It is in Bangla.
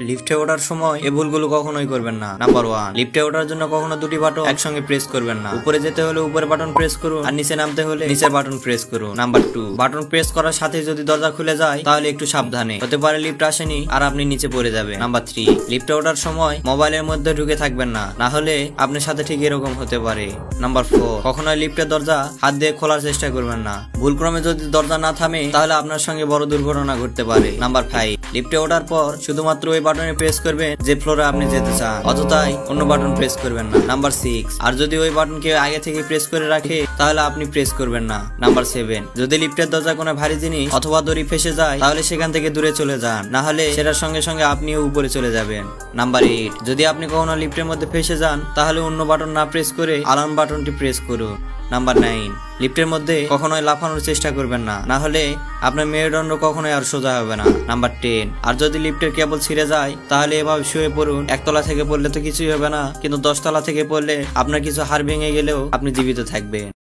লিফটে ওঠার সময় এই ভুলগুলো কখনোই করবেন না। নাম্বার 1, লিফটে ওঠার জন্য কখনো দুটি বাটন একসঙ্গে প্রেস করবেন না। উপরে যেতে হলে উপরের বাটন প্রেস করুন আর নিচে নামতে হলে নিচের বাটন প্রেস করুন। নাম্বার 2, বাটন প্রেস করার সাথে যদি দরজা খুলে যায় তাহলে একটু সাবধানে, হতে পারে লিফট আসেনি আর আপনি নিচে পড়ে যাবেন। নাম্বার 3, লিফটে ওঠার সময় মোবাইলের মধ্যে ঢুকে থাকবেন না, না হলে আপনার সাথে ঠিক এরকম হতে পারে। নাম্বার 4, কখনোই লিফটের দরজা হাত দিয়ে খোলার চেষ্টা করবেন না। ভুলক্রমে যদি দরজা না থামে তাহলে আপনার সঙ্গে বড় দুর্ঘটনা ঘটতে পারে। নাম্বার 5, লিফটে ওঠার পর শুধুমাত্র ওই বাটনে প্রেস করবেন যে ফ্লোরে আপনি যেতে চান, অযথাই অন্য বাটন প্রেস করবেন না। নাম্বার 6, আর যদি ওই বাটন কেউ আগে থেকে প্রেস করে রাখে তাহলে আপনি প্রেস করবেন না। নাম্বার 7, যদি লিফটের দরজা কোনো ভারী জিনিস অথবা দড়ি ফেসে যায় তাহলে সেখান থেকে দূরে চলে যান, না হলে সেটার সঙ্গে সঙ্গে আপনিও উপরে চলে যাবেন। নাম্বার 8, যদি আপনি কখনো লিফটের মধ্যে ফেসে যান তাহলে অন্য বাটন না প্রেস করে অ্যালার্ম বাটনটি প্রেস করুন। নাম্বার 9, লিফটের মধ্যে কখনোই লাফানোর চেষ্টা করবেন না, না হলে আপনার মেরুদণ্ড কখনোই আর সোজা হবে না। নাম্বার 10, আর যদি লিফটের কেবল ছিঁড়ে যায় তাহলে এভাবে শুয়ে পড়ুন। একতলা থেকে পড়লে তো কিছুই হবে না, কিন্তু 10 তলা থেকে পড়লে আপনার কিছু হাড় ভেঙে গেলেও আপনি জীবিত থাকবেন।